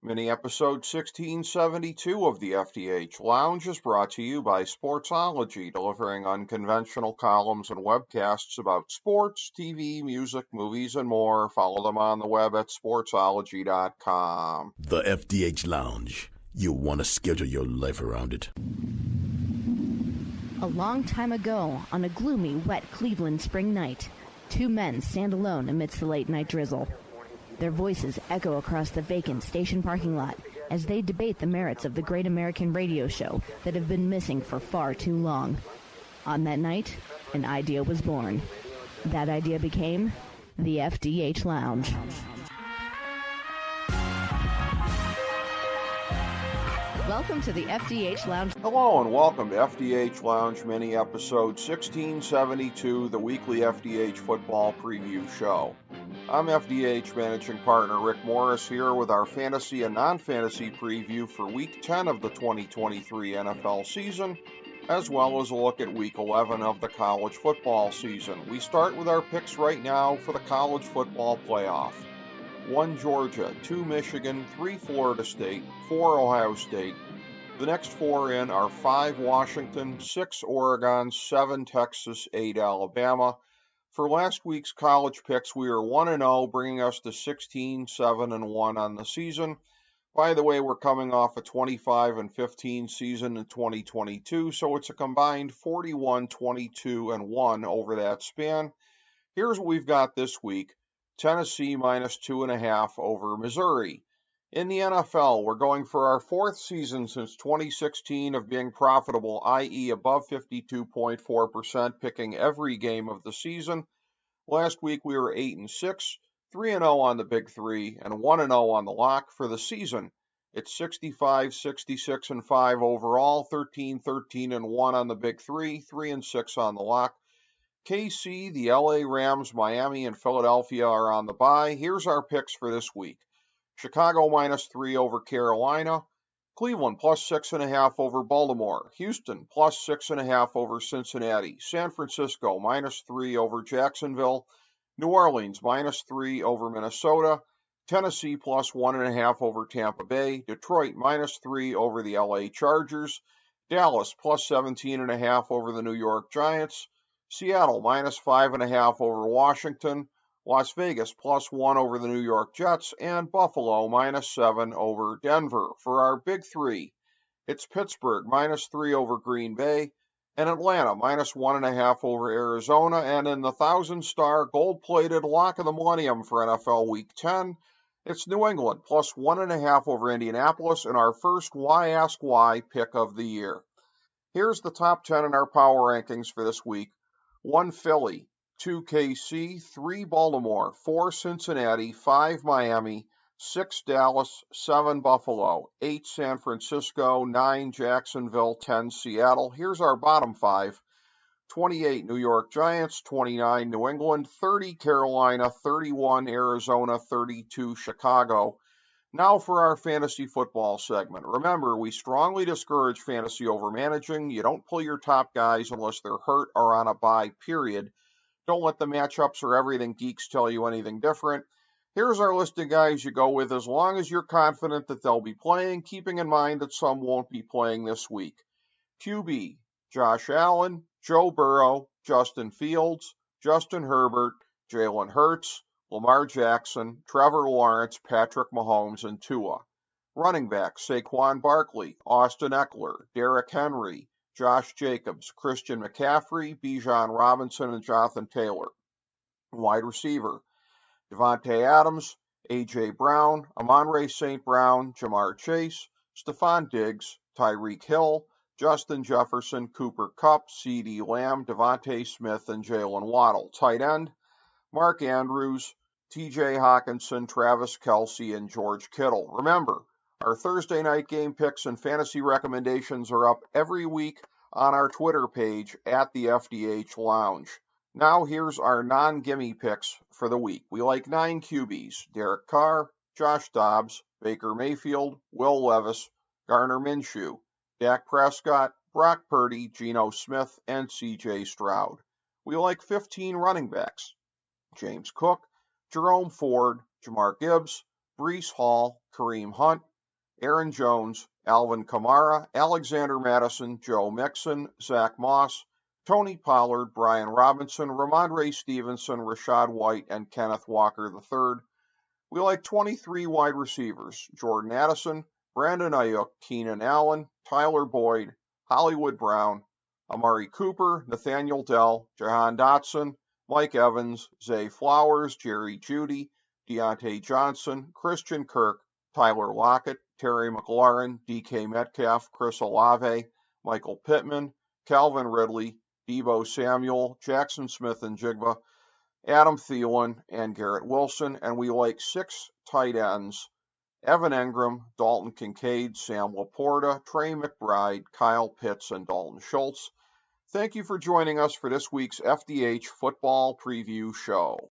Mini episode 1672 of the FDH Lounge is brought to you by Sportsology, delivering unconventional columns and webcasts about sports, TV, music, movies, and more. Follow them on the web at sportsology.com. The FDH Lounge. You want to schedule your life around it. A long time ago, on a gloomy, wet Cleveland spring night, two men stand alone amidst the late-night drizzle. Their voices echo across the vacant station parking lot as they debate the merits of the great American radio show that have been missing for far too long. On that night, an idea was born. That idea became the FDH Lounge. Welcome to the FDH Lounge. Hello and welcome to FDH Lounge mini episode 1672, the weekly FDH football preview show. I'm FDH managing partner Rick Morris here with our fantasy and non-fantasy preview for week 10 of the 2023 NFL season, as well as a look at week 11 of the college football season. We start with our picks right now for the college football playoff. 1 Georgia, 2 Michigan, 3 Florida State, 4 Ohio State. The next 4 in are 5 Washington, 6 Oregon, 7 Texas, 8 Alabama. For last week's college picks, we are 1-0, bringing us to 16-7-1 on the season. By the way, we're coming off a 25-15 season in 2022, so it's a combined 41-22-1 over that span. Here's what we've got this week. Tennessee minus 2.5 over Missouri. In the NFL, we're going for our 4th season since 2016 of being profitable, i.e. above 52.4%, picking every game of the season. Last week we were 8-6, 3-0 on the Big Three, and 1-0 on the lock for the season. It's 65, 66, and 5 overall, 13, 13, and 1 on the Big Three, 3 and 6 on the lock. KC, the LA Rams, Miami, and Philadelphia are on the bye. Here's our picks for this week. Chicago minus 3 over Carolina. Cleveland plus 6.5 over Baltimore. Houston plus 6.5 over Cincinnati. San Francisco minus 3 over Jacksonville. New Orleans minus 3 over Minnesota. Tennessee plus 1.5 over Tampa Bay. Detroit minus 3 over the LA Chargers. Dallas plus 17.5 over the New York Giants. Seattle minus 5.5 over Washington. Las Vegas plus 1 over the New York Jets, and Buffalo minus 7 over Denver. For our Big Three, it's Pittsburgh minus 3 over Green Bay, and Atlanta minus 1.5 over Arizona. And in the 1,000-star gold-plated lock of the millennium for NFL Week 10, it's New England plus 1.5 over Indianapolis in our first Why Ask Why pick of the year. Here's the top 10 in our power rankings for this week. 1 Philly, 2 KC, 3 Baltimore, 4 Cincinnati, 5 Miami, 6 Dallas, 7 Buffalo, 8 San Francisco, 9 Jacksonville, 10 Seattle. Here's our bottom 5. 28 New York Giants, 29 New England, 30 Carolina, 31 Arizona, 32 Chicago. Now for our fantasy football segment. Remember, we strongly discourage fantasy overmanaging. You don't pull your top guys unless they're hurt or on a bye, period. Don't let the matchups or everything geeks tell you anything different. Here's our list of guys you go with as long as you're confident that they'll be playing, keeping in mind that some won't be playing this week. QB, Josh Allen, Joe Burrow, Justin Fields, Justin Herbert, Jalen Hurts, Lamar Jackson, Trevor Lawrence, Patrick Mahomes, and Tua. Running back, Saquon Barkley, Austin Eckler, Derrick Henry, Josh Jacobs, Christian McCaffrey, Bijan Robinson, and Jonathan Taylor. Wide receiver, Devontae Adams, A.J. Brown, Amon-Ra St. Brown, Jamar Chase, Stephon Diggs, Tyreek Hill, Justin Jefferson, Cooper Kupp, CeeDee Lamb, Devontae Smith, and Jalen Waddle. Tight end, Mark Andrews, T.J. Hawkinson, Travis Kelce, and George Kittle. Remember, our Thursday night game picks and fantasy recommendations are up every week on our Twitter page at the FDH Lounge. Now here's our non-gimme picks for the week. We like 9 QBs: Derek Carr, Josh Dobbs, Baker Mayfield, Will Levis, Gardner Minshew, Dak Prescott, Brock Purdy, Geno Smith, and C.J. Stroud. We like 15 running backs: James Cook, Jerome Ford, Jamar Gibbs, Breece Hall, Kareem Hunt, Aaron Jones, Alvin Kamara, Alexander Madison, Joe Mixon, Zach Moss, Tony Pollard, Brian Robinson, Ramondre Stevenson, Rachaad White, and Kenneth Walker III. We like 23 wide receivers: Jordan Addison, Brandon Ayuk, Keenan Allen, Tyler Boyd, Hollywood Brown, Amari Cooper, Nathaniel Dell, Jahan Dotson, Mike Evans, Zay Flowers, Jerry Jeudy, Deontay Johnson, Christian Kirk, Tyler Lockett, Terry McLaurin, DK Metcalf, Chris Olave, Michael Pittman, Calvin Ridley, Deebo Samuel, Jackson Smith-Njigba, Adam Thielen, and Garrett Wilson. And we like 6 tight ends: Evan Engram, Dalton Kincaid, Sam Laporta, Trey McBride, Kyle Pitts, and Dalton Schultz. Thank you for joining us for this week's FDH Football Preview Show.